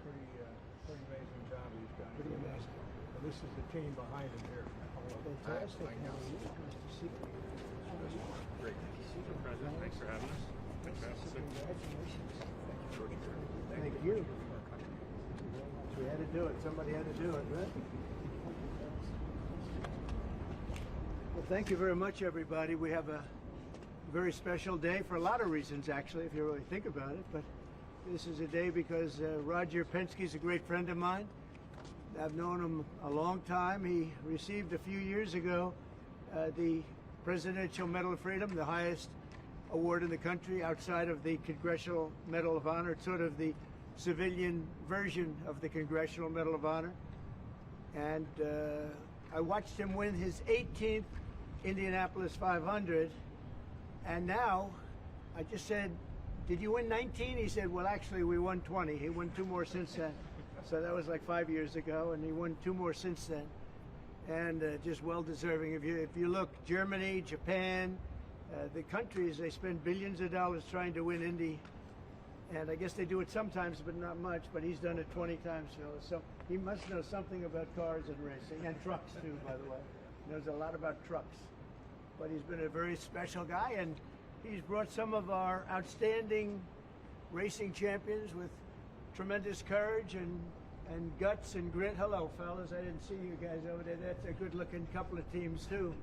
pretty amazing job he's done. Pretty amazing. And this is the team behind him here. Fantastic. Nice to see you. Great. Mr. President, thanks for having us. Thanks for having us. Congratulations. Thank you. We had to do it. Somebody had to do it, right? Well, thank you very much, everybody. We have a very special day for a lot of reasons, actually, if you really think about it. But this is a day because Roger Penske's a great friend of mine. I've known him a long time. He received a few years ago the Presidential Medal of Freedom, the highest award in the country outside of the Congressional Medal of Honor. It's sort of the civilian version of the Congressional Medal of Honor. And I watched him win his 18th Indianapolis 500. And now I just said, "Did you win 19?" He said, "Well, actually, we won 20. He won 2 more since then." So that was like 5 years ago, and he won 2 more since then. And just well-deserving. If you look, Germany, Japan, the countries, they spend billions of dollars trying to win Indy. And I guess they do it sometimes, but not much. But he's done it 20 times, Phil. So he must know something about cars and racing, and trucks, too, by the way. He knows a lot about trucks. But he's been a very special guy, and he's brought some of our outstanding racing champions with tremendous courage and guts and grit. Hello, fellas. I didn't see you guys over there. That's a good-looking couple of teams, too.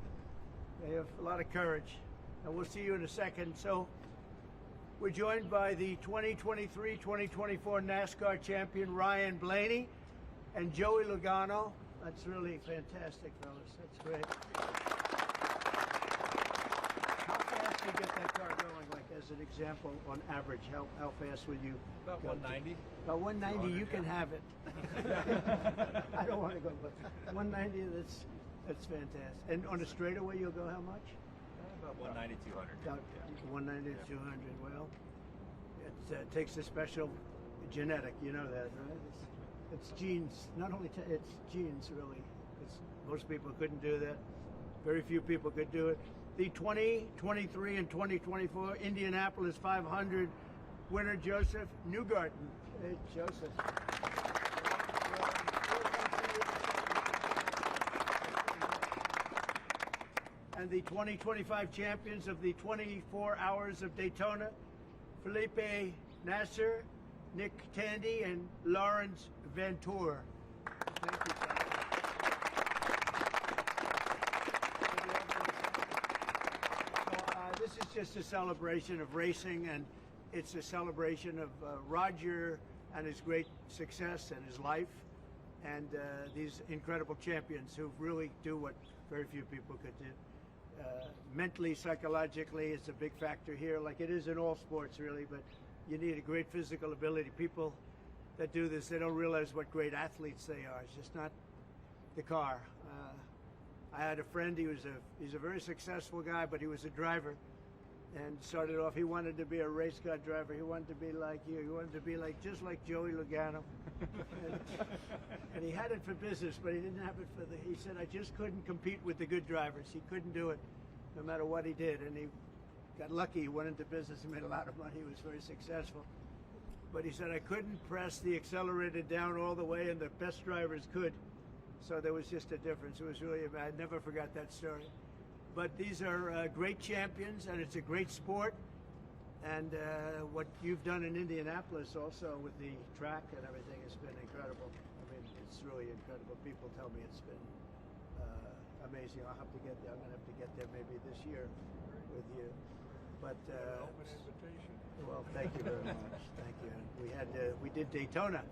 They have a lot of courage. And we'll see you in a second. So we're joined by the 2023-2024 NASCAR champion, Ryan Blaney, and Joey Logano. That's really fantastic, fellas. That's great. You get that car going, like as an example, on average, how fast will you About go? 190. About 190, you can have it. I don't want to go, but 190, that's fantastic. And on a straightaway, you'll go how much? About 190, 200. About 190 to 200. Well, it takes a special genetic, you know that, right? It's genes. Not only it's genes, really. Most people couldn't do that. Very few people could do it. The 2023 and 2024 Indianapolis 500 winner, Joseph Newgarden. Hey, Joseph. And the 2025 champions of the 24 Hours of Daytona, Felipe Nasser, Nick Tandy, and Lawrence Ventura. Thank you, sir. This is just a celebration of racing, and it's a celebration of Roger and his great success and his life, and these incredible champions who really do what very few people could do. Mentally, psychologically, it's a big factor here, like it is in all sports, really, but you need a great physical ability. People that do this, they don't realize what great athletes they are. It's just not the car. I had a friend, he's a very successful guy, but he was a driver. And started off, he wanted to be a race car driver. He wanted to be like you. He wanted to be just like Joey Logano. and he had it for business, but he didn't have it for he said, I just couldn't compete with the good drivers. He couldn't do it no matter what he did. And he got lucky. He went into business and made a lot of money. He was very successful. But he said, I couldn't press the accelerator down all the way, and the best drivers could. So there was just a difference. It was really, I never forgot that story. But these are great champions, and it's a great sport. And what you've done in Indianapolis also with the track and everything has been incredible. I mean, it's really incredible. People tell me it's been amazing. I'll have to get there. I'm going to have to get there maybe this year with you. But Open invitation. well, thank you very much. Thank you. We did Daytona.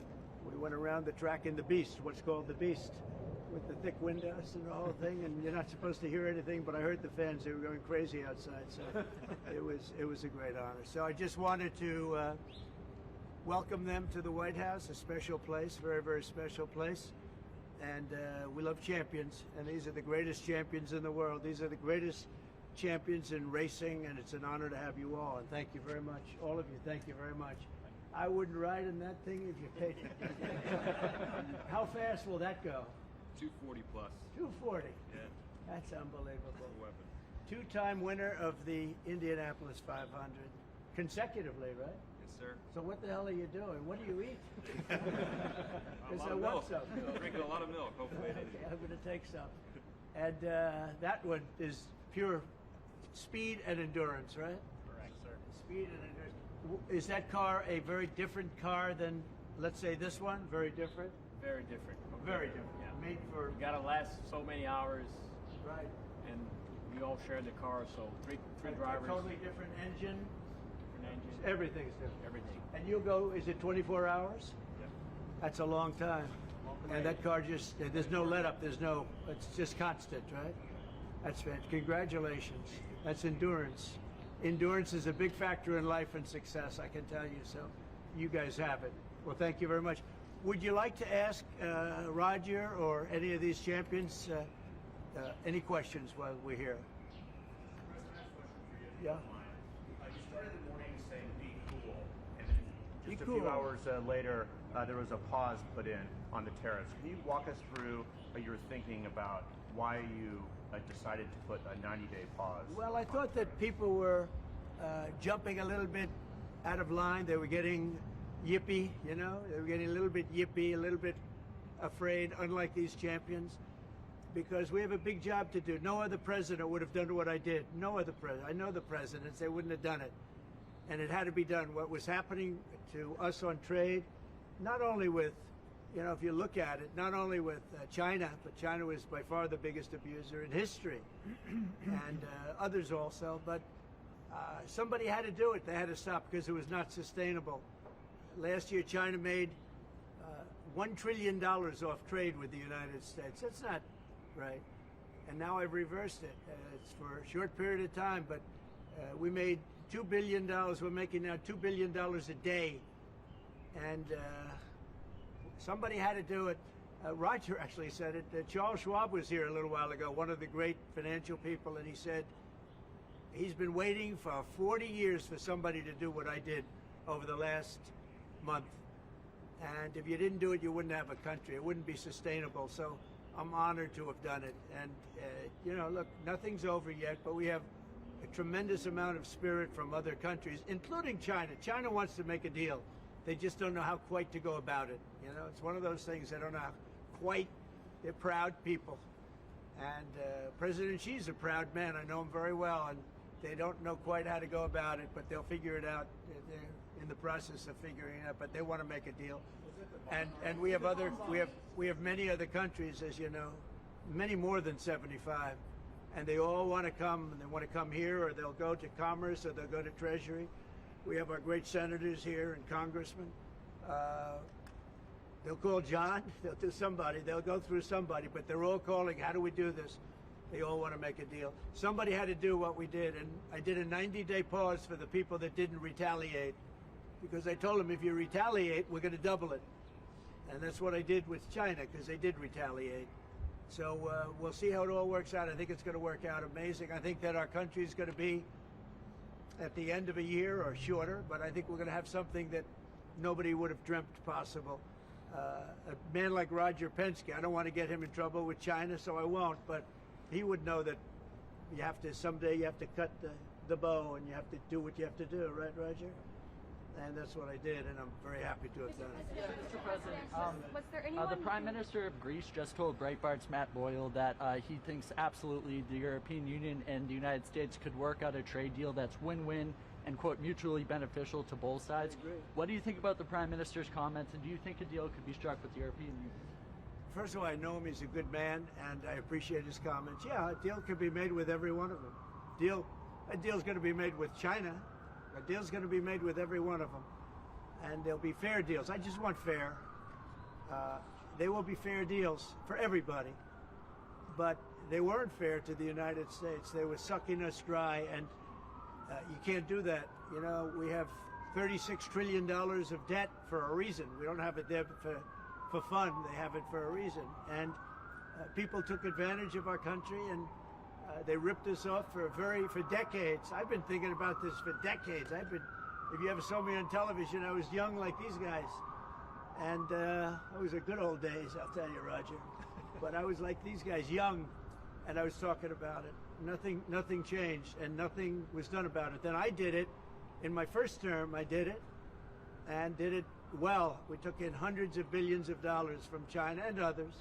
We went around the track in the Beast, what's called the Beast, with the thick windows and the whole thing, and you're not supposed to hear anything, but I heard the fans. They were going crazy outside, so it was a great honor. So I just wanted to welcome them to the White House, a special place, very, very special place. And we love champions, and these are the greatest champions in the world. These are the greatest champions in racing, and it's an honor to have you all. And thank you very much, all of you. Thank you very much. I wouldn't ride in that thing if you paid me. How fast will that go? 240 plus. 240. Yeah. That's unbelievable. Weapon. Two-time winner of the Indianapolis 500, consecutively, right? Yes, sir. sir. So what the hell are you doing? What do you eat? A Because lot I of want milk. some. Drinking a lot of milk. Hopefully, it Okay, I'm going to take some. And that one is pure speed and endurance, right? Correct, sir. Speed and endurance. Is that car a very different car than, let's say, this one? Very different? Very different. Very different. Yeah. Made for, You gotta last so many hours, right. and we all share the car, so three A drivers, totally different engine. different engine, Everything's different. everything. And you'll go, is it 24 hours? Yep. That's a long time. And that car just, there's no let up, it's just constant, right? That's fantastic. Congratulations. That's endurance. Endurance is a big factor in life and success, I can tell you. So you guys have it. Well, thank you very much. Would you like to ask Roger or any of these champions any questions while we're here? Yeah. You started the morning saying be cool, and then Be just a cool. few hours later, there was a pause put in on the tariffs. Can you walk us through your thinking about why you decided to put a 90-day pause? Well, I thought that people were jumping a little bit out of line. They were getting yippy, you know? They were getting a little bit yippy, a little bit afraid, unlike these champions, because we have a big job to do. No other president would have done what I did. No other president. I know the presidents. They wouldn't have done it. And it had to be done. What was happening to us on trade, not only with, you know, if you look at it, not only with China, but China was by far the biggest abuser in history, and others also, but somebody had to do it. They had to stop because it was not sustainable. Last year, China made $1 trillion off trade with the United States. That's not right. And now I've reversed it. It's for a short period of time, but we made $2 billion. We're making now $2 billion a day. And somebody had to do it. Roger actually said it. Charles Schwab was here a little while ago, one of the great financial people, and he said he's been waiting for 40 years for somebody to do what I did over the last month. And if you didn't do it, you wouldn't have a country. It wouldn't be sustainable. So I'm honored to have done it. And, you know, look, nothing's over yet, but we have a tremendous amount of spirit from other countries, including China. China wants to make a deal. They just don't know how quite to go about it. You know, it's one of those things they don't know how quite. They're proud people. And President Xi's a proud man. I know him very well. And they don't know quite how to go about it, but they'll figure it out. They're in the process of figuring it out, but they want to make a deal. And we have many other countries, as you know, many more than 75, and they all want to come, and they want to come here, or they'll go to Commerce, or they'll go to Treasury. We have our great senators here and congressmen. They'll call John, they'll do somebody, they'll go through somebody, but they're all calling, how do we do this? They all want to make a deal. Somebody had to do what we did, and I did a 90-day pause for the people that didn't retaliate, because I told them if you retaliate, we're going to double it. And that's what I did with China, because they did retaliate. So we'll see how it all works out. I think it's going to work out amazing. I think that our country is going to be at the end of a year or shorter, but I think we're going to have something that nobody would have dreamt possible. A man like Roger Penske, I don't want to get him in trouble with China, so I won't, but he would know that you have to, someday you have to cut the bow and you have to do what you have to do, right, Roger? And that's what I did, and I'm very happy to have done it. Mr. President, was there anyone the Prime Minister of Greece just told Breitbart's Matt Boyle that he thinks absolutely the European Union and the United States could work out a trade deal that's win-win and, quote, mutually beneficial to both sides. I agree. What do you think about the Prime Minister's comments, and do you think a deal could be struck with the European Union? First of all, I know him, he's a good man, and I appreciate his comments. Yeah, a deal could be made with every one of them. A deal's going to be made with China. A deal's going to be made with every one of them. And there'll be fair deals. I just want fair. They will be fair deals for everybody. But they weren't fair to the United States. They were sucking us dry, and you can't do that. You know, we have $36 trillion of debt for a reason. We don't have it there for fun. They have it for a reason. And people took advantage of our country, and they ripped us off for decades. I've been thinking about this for decades. If you ever saw me on television, I was young like these guys. And it was a good old days, I'll tell you, Roger. But I was like these guys, young, and I was talking about it. Nothing changed, and nothing was done about it. Then I did it. In my first term, I did it. and did it well. We took in hundreds of billions of dollars from China and others,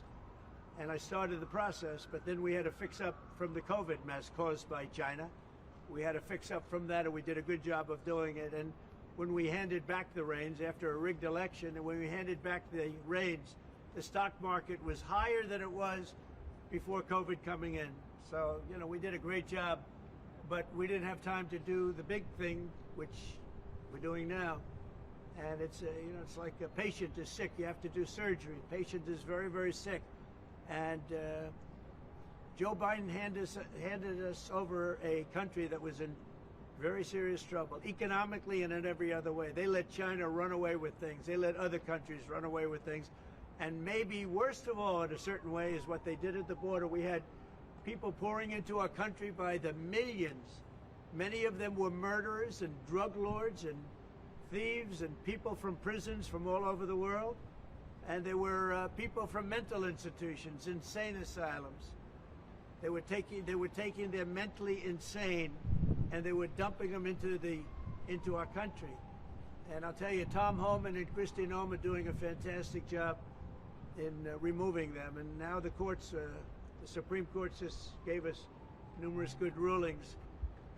and I started the process, but then we had to fix up from the COVID mess caused by China. We had to fix up from that, and we did a good job of doing it. And when we handed back the reins after a rigged election, and when we handed back the reins, the stock market was higher than it was before COVID coming in. So, you know, we did a great job, but we didn't have time to do the big thing, which we're doing now. And it's, you know, it's like a patient is sick, you have to do surgery. Patient is very, very sick. And Joe Biden handed us over a country that was in very serious trouble, economically and in every other way. They let China run away with things. They let other countries run away with things. And maybe worst of all, in a certain way, is what they did at the border. We had people pouring into our country by the millions. Many of them were murderers and drug lords and thieves and people from prisons from all over the world. And they were people from mental institutions, insane asylums. They were taking their mentally insane, and they were dumping them into our country. And I'll tell you, Tom Homan and Kristi Noem are doing a fantastic job in removing them. And now the courts, the Supreme Court just gave us numerous good rulings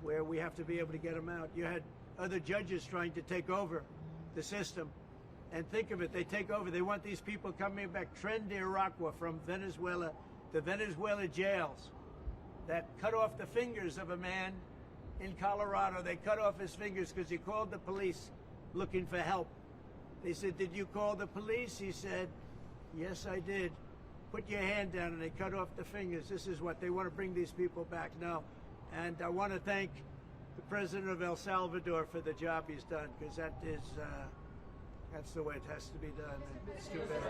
where we have to be able to get them out. You had other judges trying to take over the system. And think of it, they take over, they want these people coming back, Tren de Aragua from Venezuela, the Venezuela jails that cut off the fingers of a man in Colorado. They cut off his fingers because he called the police looking for help. They said, "Did you call the police?" He said, "Yes, I did." "Put your hand down," and they cut off the fingers. This is what they want to bring these people back now. And I want to thank the president of El Salvador for the job he's done, because that is, that's the way it has to be done. It's too bad.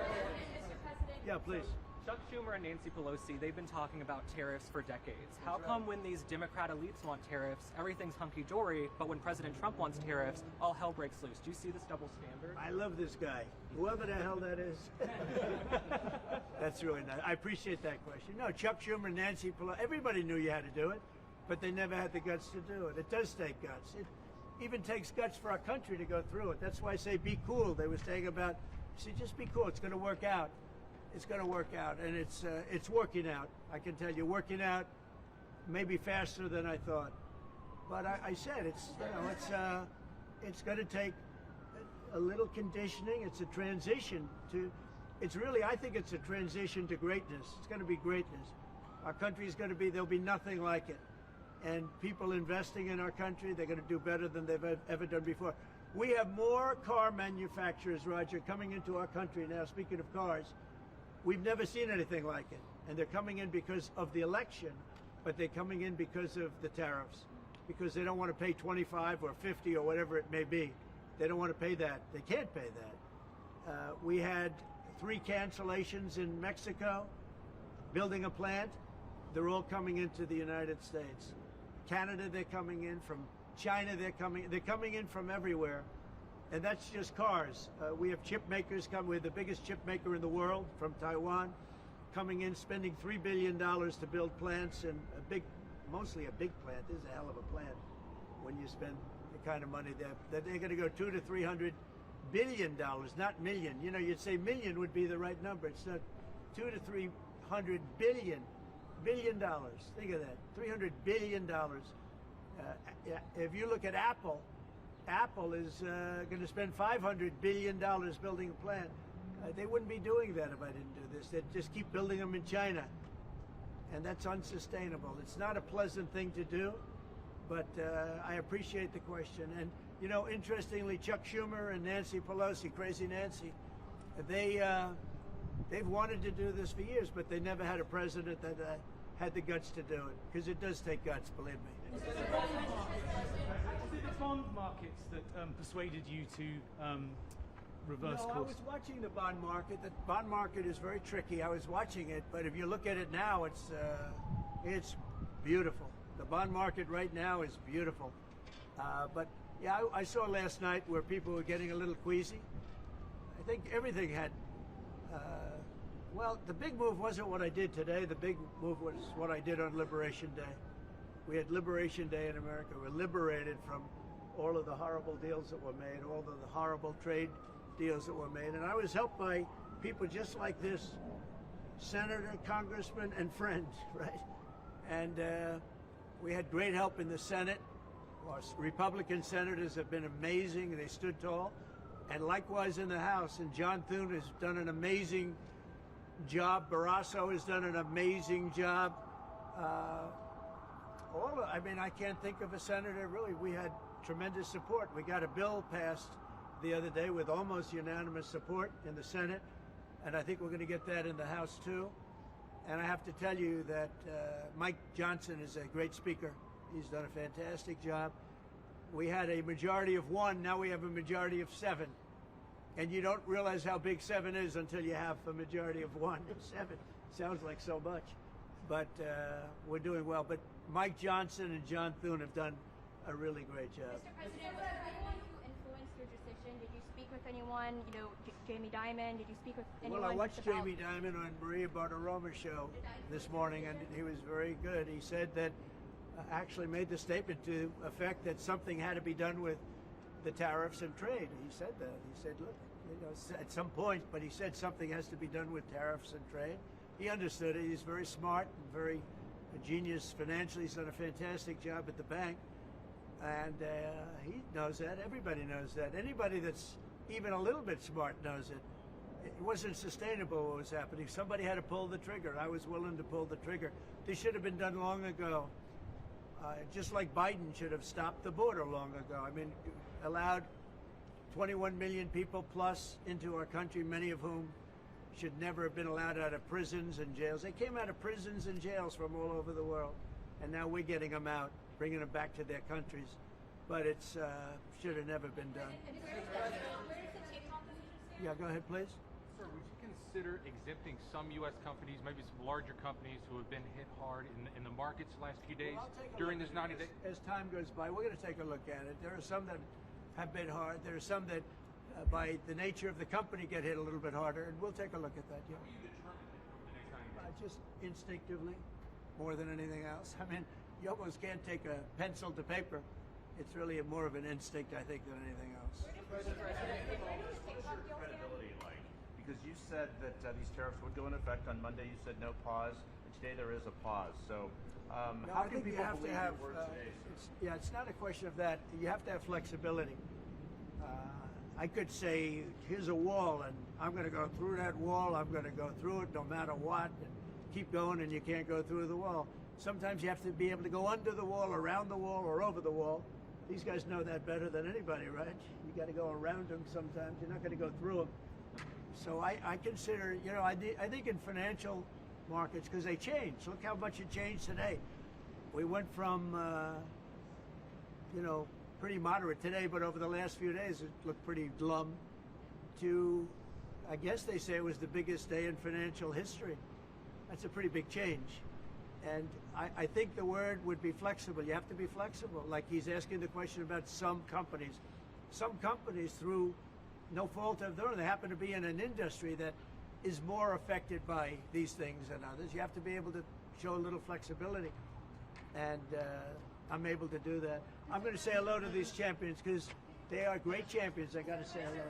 Yeah, please. Chuck Schumer and Nancy Pelosi, they've been talking about tariffs for decades. How come when these Democrat elites want tariffs, everything's hunky-dory, but when President Trump wants tariffs, all hell breaks loose? Do you see this double standard? I love this guy, whoever the hell that is. That's really nice. I appreciate that question. No, Chuck Schumer, Nancy Pelosi, everybody knew you had to do it, but they never had the guts to do it. It does take guts. It even takes guts for our country to go through it. That's why I say be cool. They were saying about, see, just be cool. It's going to work out. It's going to work out, and it's working out. I can tell you, working out maybe faster than I thought. But I said it's, you know, it's going to take a little conditioning. It's a transition to, it's really, I think it's a transition to greatness. It's going to be greatness. Our country is going to be, there'll be nothing like it. And people investing in our country, they're going to do better than they've ever done before. We have more car manufacturers, Roger, coming into our country now, speaking of cars. We've never seen anything like it. And they're coming in because of the election, but they're coming in because of the tariffs, because they don't want to pay 25 or 50 or whatever it may be. They don't want to pay that. They can't pay that. We had 3 cancellations in Mexico, building a plant. They're all coming into the United States. Canada, they're coming in. From China, they're coming in from everywhere. And that's just cars. We have chip makers coming. We're the biggest chip maker in the world from Taiwan, coming in, spending $3 billion to build plants, and mostly a big plant. This is a hell of a plant when you spend the kind of money that they're going to go $200 to $300 billion, not million. You know, you'd say million would be the right number. It's not. $200 to $300 billion. Think of that. $300 billion. If you look at Apple, Apple is going to spend $500 billion building a plant. They wouldn't be doing that if I didn't do this. They'd just keep building them in China. And that's unsustainable. It's not a pleasant thing to do, but I appreciate the question. And, you know, interestingly, Chuck Schumer and Nancy Pelosi, Crazy Nancy, they've wanted to do this for years, but they never had a president that had the guts to do it, because it does take guts, believe me. Was it the bond markets that persuaded you to reverse course? I was watching the bond market. The bond market is very tricky. I was watching it, but if you look at it now, it's beautiful. The bond market right now is beautiful. But yeah, I saw last night where people were getting a little queasy. I think everything had. Well, the big move wasn't what I did today. The big move was what I did on Liberation Day. We had Liberation Day in America. We're liberated from all of the horrible deals that were made, all of the horrible trade deals that were made. And I was helped by people just like this, senator, congressman, and friends, right? And we had great help in the Senate. Our Republican senators have been amazing, and they stood tall. And likewise in the House. And John Thune has done an amazing job. Barrasso has done an amazing job. I mean, I can't think of a senator, really. We had tremendous support. We got a bill passed the other day with almost unanimous support in the Senate, and I think we're going to get that in the House too. And I have to tell you that Mike Johnson is a great speaker. He's done a fantastic job. We had a majority of 1, now we have a majority of 7. And you don't realize how big 7 is until you have a majority of 1. 7 sounds like so much, but we're doing well. But Mike Johnson and John Thune have done a really great job. Mr. President, was there anyone who influenced your decision? Did you speak with anyone? You know, Jamie Dimon. Did you speak with anyone? Well, I watched Jamie Dimon on Maria Bartiromo's show this morning, and he was very good. He said that actually made the statement to effect that something had to be done with the tariffs and trade. He said that. He said, look, you know, at some point, but he said something has to be done with tariffs and trade. He understood it. He's very smart and very a genius financially. He's done a fantastic job at the bank. And he knows that. Everybody knows that. Anybody that's even a little bit smart knows it. It wasn't sustainable what was happening. Somebody had to pull the trigger. I was willing to pull the trigger. This should have been done long ago. Just like Biden should have stopped the border long ago. I mean, allowed 21 million people plus into our country, many of whom should never have been allowed out of prisons and jails. They came out of prisons and jails from all over the world, and now we're getting them out, bringing them back to their countries. But it's should have never been done. Yeah, go ahead, please. Sir, would you consider exempting some U.S. companies, maybe some larger companies who have been hit hard in the markets the last few days during this 90 days? As time goes by, we're going to take a look at it. There are some that have been hard. There are some that, by the nature of the company, get hit a little bit harder, and we'll take a look at that. Yeah. How will you determine that over the next 90 days? Just instinctively, more than anything else. I mean, you almost can't take a pencil to paper. It's really more of an instinct, I think, than anything else. What's your credibility like? Because you said that these tariffs would go in effect on Monday. You said no pause. And today there is a pause. So how can people believe your word today? It's not a question of that. You have to have flexibility. I could say, here's a wall, and I'm going to go through that wall. I'm going to go through it no matter what, and keep going, and you can't go through the wall. Sometimes you have to be able to go under the wall, around the wall, or over the wall. These guys know that better than anybody, right? You got to go around them sometimes. You're not going to go through them. So I consider, you know, I think in financial markets, because they change. Look how much it changed today. We went from, you know, pretty moderate today, but over the last few days it looked pretty glum, to, I guess they say it was the biggest day in financial history. That's a pretty big change. And I think the word would be flexible. You have to be flexible. Like he's asking the question about some companies. Some companies, through no fault of their own, they happen to be in an industry that is more affected by these things than others. You have to be able to show a little flexibility. And I'm able to do that. I'm going to say hello to these champions because they are great champions. I got to say hello.